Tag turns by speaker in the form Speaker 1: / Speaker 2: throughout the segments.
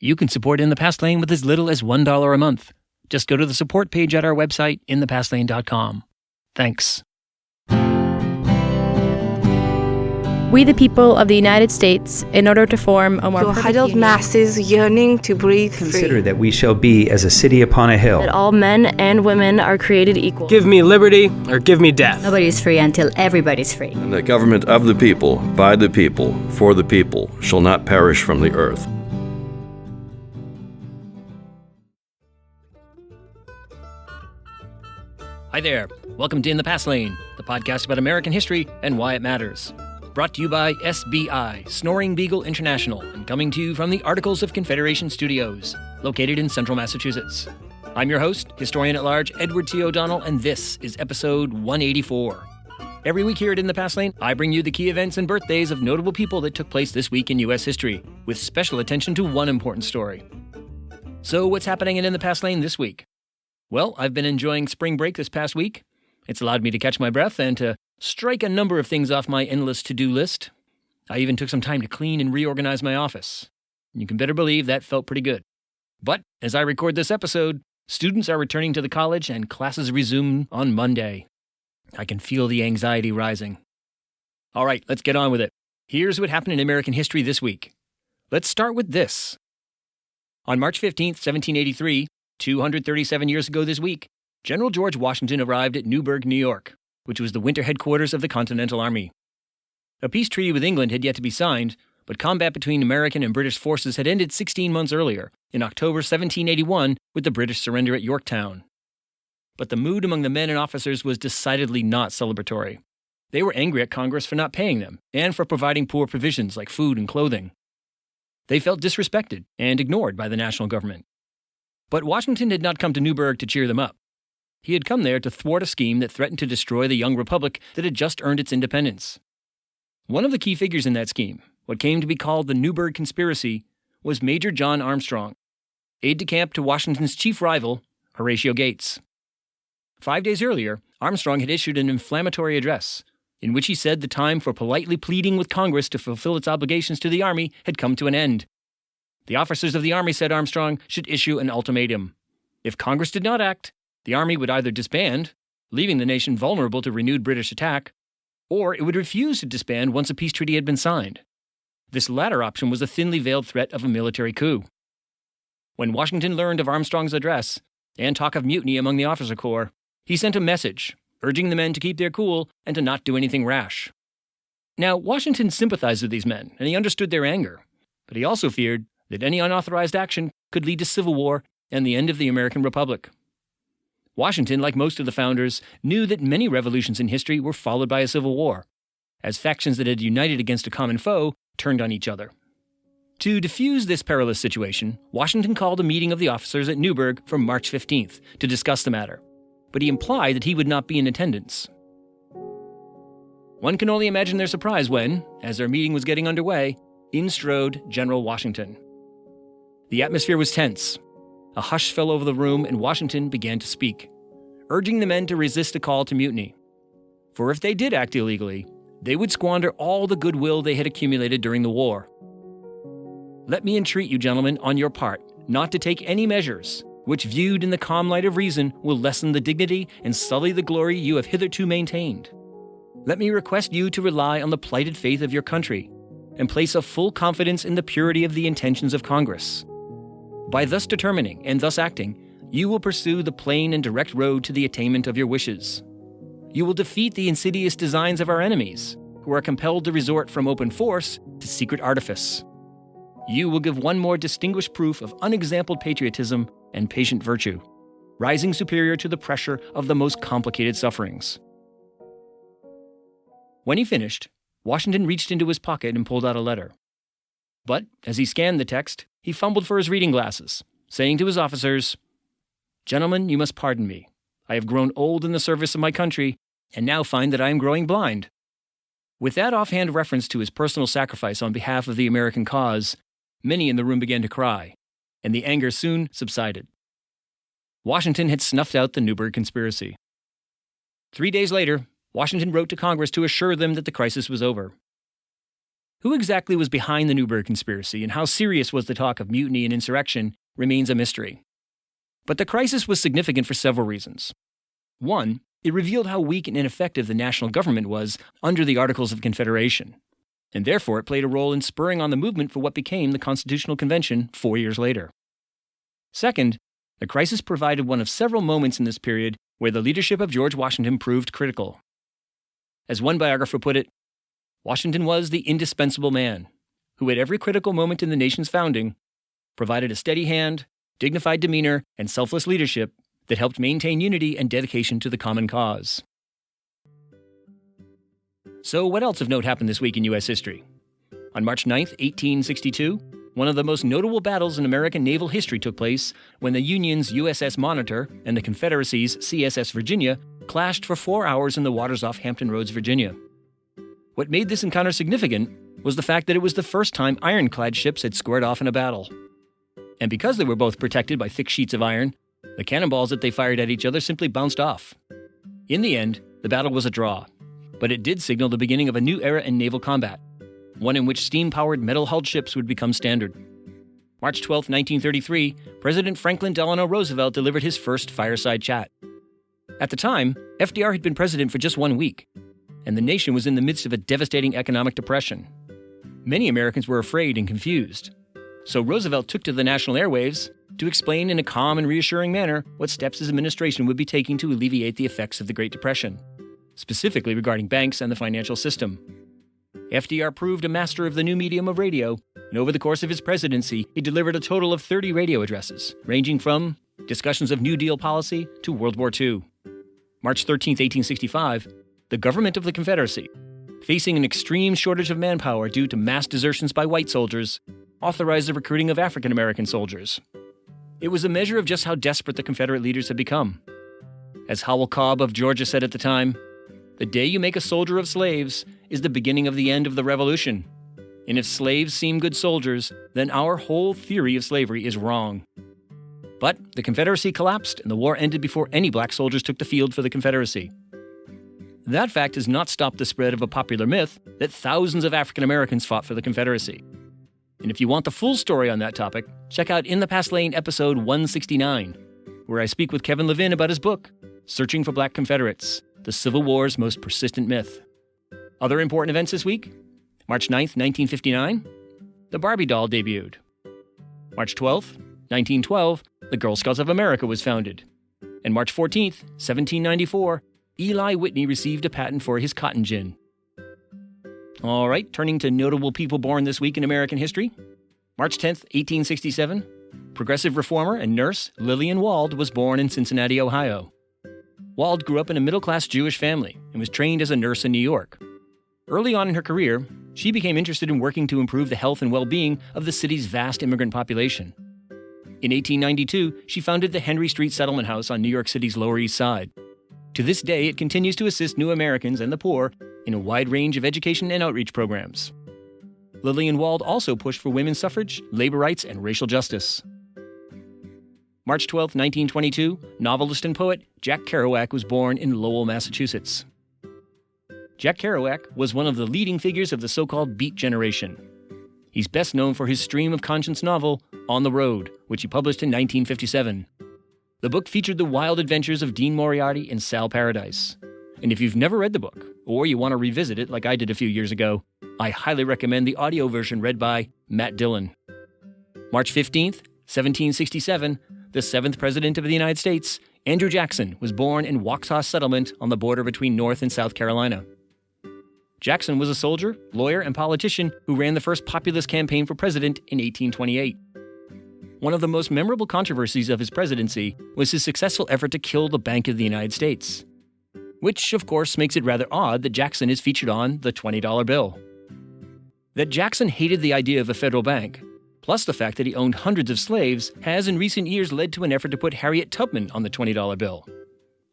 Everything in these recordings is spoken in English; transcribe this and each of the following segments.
Speaker 1: You can support In the Past Lane with as little as $1 a month. Just go to the support page at our website, inthepastlane.com. Thanks.
Speaker 2: We the people of the United States, in order to form a more perfect
Speaker 3: huddled
Speaker 2: union,
Speaker 3: masses yearning to breathe
Speaker 4: Consider
Speaker 3: free.
Speaker 4: that we shall be as a city upon a hill.
Speaker 2: that all men and women are created equal.
Speaker 5: Give me liberty or give me death.
Speaker 6: Nobody's free until everybody's free.
Speaker 7: And the government of the people, by the people, for the people, shall not perish from the earth.
Speaker 1: Hi there. Welcome to In the Past Lane, the podcast about American history and why it matters. Brought to you by SBI, Snoring Beagle International, and coming to you from the Articles of Confederation Studios, located in central Massachusetts. I'm your host, historian-at-large Edward T. O'Donnell, and this is episode 184. Every week here at In the Past Lane, I bring you the key events and birthdays of notable people that took place this week in U.S. history, with special attention to one important story. So what's happening in the Past Lane this week? Well, I've been enjoying spring break this past week. It's allowed me to catch my breath and to strike a number of things off my endless to-do list. I even took some time to clean and reorganize my office. You can better believe that felt pretty good. But as I record this episode, students are returning to the college and classes resume on Monday. I can feel the anxiety rising. All right, let's get on with it. Here's what happened in American history this week. Let's start with this. On March 15th, 1783, 237 years ago this week, General George Washington arrived at Newburgh, New York, which was the winter headquarters of the Continental Army. A peace treaty with England had yet to be signed, but combat between American and British forces had ended 16 months earlier, in October 1781, with the British surrender at Yorktown. But the mood among the men and officers was decidedly not celebratory. They were angry at Congress for not paying them, and for providing poor provisions like food and clothing. They felt disrespected and ignored by the national government. But Washington had not come to Newburgh to cheer them up. He had come there to thwart a scheme that threatened to destroy the young republic that had just earned its independence. One of the key figures in that scheme, what came to be called the Newburgh Conspiracy, was Major John Armstrong, aide-de-camp to Washington's chief rival, Horatio Gates. 5 days earlier, Armstrong had issued an inflammatory address, in which he said the time for politely pleading with Congress to fulfill its obligations to the Army had come to an end. The officers of the Army, said Armstrong, should issue an ultimatum. If Congress did not act, the Army would either disband, leaving the nation vulnerable to renewed British attack, or it would refuse to disband once a peace treaty had been signed. This latter option was a thinly veiled threat of a military coup. When Washington learned of Armstrong's address and talk of mutiny among the officer corps, he sent a message urging the men to keep their cool and to not do anything rash. Now, Washington sympathized with these men, and he understood their anger, but he also feared that any unauthorized action could lead to civil war and the end of the American Republic. Washington, like most of the founders, knew that many revolutions in history were followed by a civil war, as factions that had united against a common foe turned on each other. To defuse this perilous situation, Washington called a meeting of the officers at Newburgh for March 15th to discuss the matter, but he implied that he would not be in attendance. One can only imagine their surprise when, as their meeting was getting underway, in strode General Washington. The atmosphere was tense. A hush fell over the room, and Washington began to speak, urging the men to resist a call to mutiny. For if they did act illegally, they would squander all the goodwill they had accumulated during the war. Let me entreat you, gentlemen, on your part, not to take any measures which, viewed in the calm light of reason, will lessen the dignity and sully the glory you have hitherto maintained. Let me request you to rely on the plighted faith of your country, and place a full confidence in the purity of the intentions of Congress. By thus determining and thus acting, you will pursue the plain and direct road to the attainment of your wishes. You will defeat the insidious designs of our enemies, who are compelled to resort from open force to secret artifice. You will give one more distinguished proof of unexampled patriotism and patient virtue, rising superior to the pressure of the most complicated sufferings. When he finished, Washington reached into his pocket and pulled out a letter. But as he scanned the text, he fumbled for his reading glasses, saying to his officers, "Gentlemen, you must pardon me. I have grown old in the service of my country, and now find that I am growing blind." With that offhand reference to his personal sacrifice on behalf of the American cause, many in the room began to cry, and the anger soon subsided. Washington had snuffed out the Newburgh Conspiracy. 3 days later, Washington wrote to Congress to assure them that the crisis was over. Who exactly was behind the Newburgh Conspiracy and how serious was the talk of mutiny and insurrection remains a mystery. But the crisis was significant for several reasons. One, it revealed how weak and ineffective the national government was under the Articles of Confederation, and therefore it played a role in spurring on the movement for what became the Constitutional Convention 4 years later. Second, the crisis provided one of several moments in this period where the leadership of George Washington proved critical. As one biographer put it, Washington was the indispensable man who, at every critical moment in the nation's founding, provided a steady hand, dignified demeanor, and selfless leadership that helped maintain unity and dedication to the common cause. So what else of note happened this week in U.S. history? On March 9, 1862, one of the most notable battles in American naval history took place when the Union's USS Monitor and the Confederacy's CSS Virginia clashed for 4 hours in the waters off Hampton Roads, Virginia. What made this encounter significant was the fact that it was the first time ironclad ships had squared off in a battle. And because they were both protected by thick sheets of iron, the cannonballs that they fired at each other simply bounced off. In the end, the battle was a draw, but it did signal the beginning of a new era in naval combat, one in which steam-powered metal-hulled ships would become standard. March 12, 1933, President Franklin Delano Roosevelt delivered his first Fireside Chat. At the time, FDR had been president for just 1 week, and the nation was in the midst of a devastating economic depression. Many Americans were afraid and confused. So Roosevelt took to the national airwaves to explain in a calm and reassuring manner what steps his administration would be taking to alleviate the effects of the Great Depression, specifically regarding banks and the financial system. FDR proved a master of the new medium of radio, and over the course of his presidency, he delivered a total of 30 radio addresses, ranging from discussions of New Deal policy to World War II. March 13, 1865, the government of the Confederacy, facing an extreme shortage of manpower due to mass desertions by white soldiers, authorized the recruiting of African American soldiers. It was a measure of just how desperate the Confederate leaders had become. As Howell Cobb of Georgia said at the time, "The day you make a soldier of slaves is the beginning of the end of the revolution. And if slaves seem good soldiers, then our whole theory of slavery is wrong." But the Confederacy collapsed and the war ended before any black soldiers took the field for the Confederacy. That fact has not stopped the spread of a popular myth that thousands of African Americans fought for the Confederacy. And if you want the full story on that topic, check out In the Past Lane episode 169, where I speak with Kevin Levin about his book, Searching for Black Confederates, the Civil War's Most Persistent Myth. Other important events this week: March 9th, 1959, the Barbie doll debuted. March 12th, 1912, the Girl Scouts of America was founded. And March 14th, 1794, Eli Whitney received a patent for his cotton gin. All right, turning to notable people born this week in American history. March 10th, 1867, progressive reformer and nurse Lillian Wald was born in Cincinnati, Ohio. Wald grew up in a middle-class Jewish family and was trained as a nurse in New York. Early on in her career, she became interested in working to improve the health and well-being of the city's vast immigrant population. In 1892, she founded the Henry Street Settlement House on New York City's Lower East Side. To this day, it continues to assist new Americans and the poor in a wide range of education and outreach programs. Lillian Wald also pushed for women's suffrage, labor rights, and racial justice. March 12, 1922, novelist and poet Jack Kerouac was born in Lowell, Massachusetts. Jack Kerouac was one of the leading figures of the so-called Beat Generation. He's best known for his stream-of-conscience novel, On the Road, which he published in 1957. The book featured the wild adventures of Dean Moriarty and Sal Paradise. And if you've never read the book, or you want to revisit it like I did a few years ago, I highly recommend the audio version read by Matt Dillon. March 15th, 1767, the 7th President of the United States, Andrew Jackson, was born in Waxhaw Settlement on the border between North and South Carolina. Jackson was a soldier, lawyer, and politician who ran the first populist campaign for president in 1828. One of the most memorable controversies of his presidency was his successful effort to kill the Bank of the United States, which, of course, makes it rather odd that Jackson is featured on the $20 bill. That Jackson hated the idea of a federal bank, plus the fact that he owned hundreds of slaves, has in recent years led to an effort to put Harriet Tubman on the $20 bill.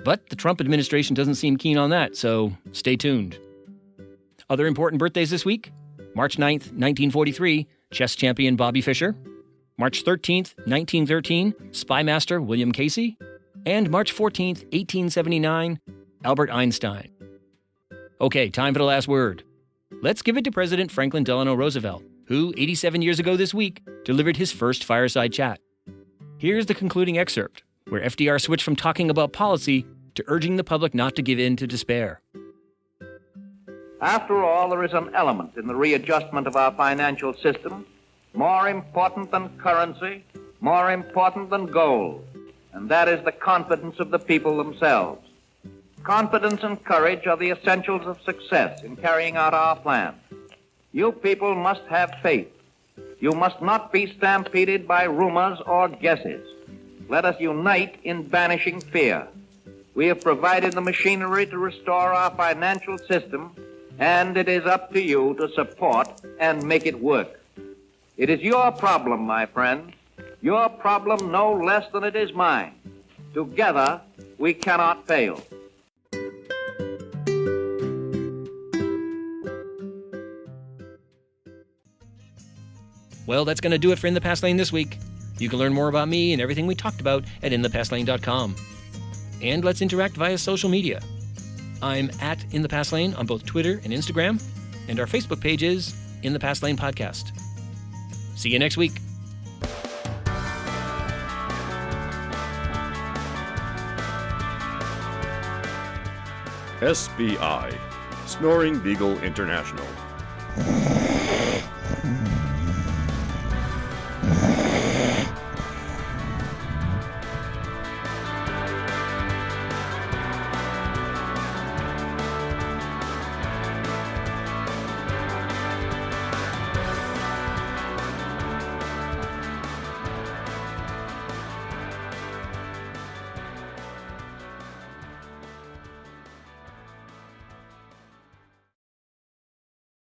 Speaker 1: But the Trump administration doesn't seem keen on that, so stay tuned. Other important birthdays this week: March 9th, 1943, chess champion Bobby Fischer; March 13th, 1913, spy master William Casey; and March 14th, 1879, Albert Einstein. Okay, time for the last word. Let's give it to President Franklin Delano Roosevelt, who, 87 years ago this week, delivered his first Fireside Chat. Here's the concluding excerpt, where FDR switched from talking about policy to urging the public not to give in to despair.
Speaker 8: After all, there is an element in the readjustment of our financial system more important than currency, more important than gold, and that is the confidence of the people themselves. Confidence and courage are the essentials of success in carrying out our plan. You people must have faith. You must not be stampeded by rumors or guesses. Let us unite in banishing fear. We have provided the machinery to restore our financial system, and it is up to you to support and make it work. It is your problem, my friends, your problem no less than it is mine. Together, we cannot fail.
Speaker 1: Well, that's going to do it for In the Past Lane this week. You can learn more about me and everything we talked about at inthepastlane.com. And let's interact via social media. I'm at In the Past Lane on both Twitter and Instagram, and our Facebook page is In the Past Lane Podcast. See you next week.
Speaker 7: SBI, Snoring Beagle International.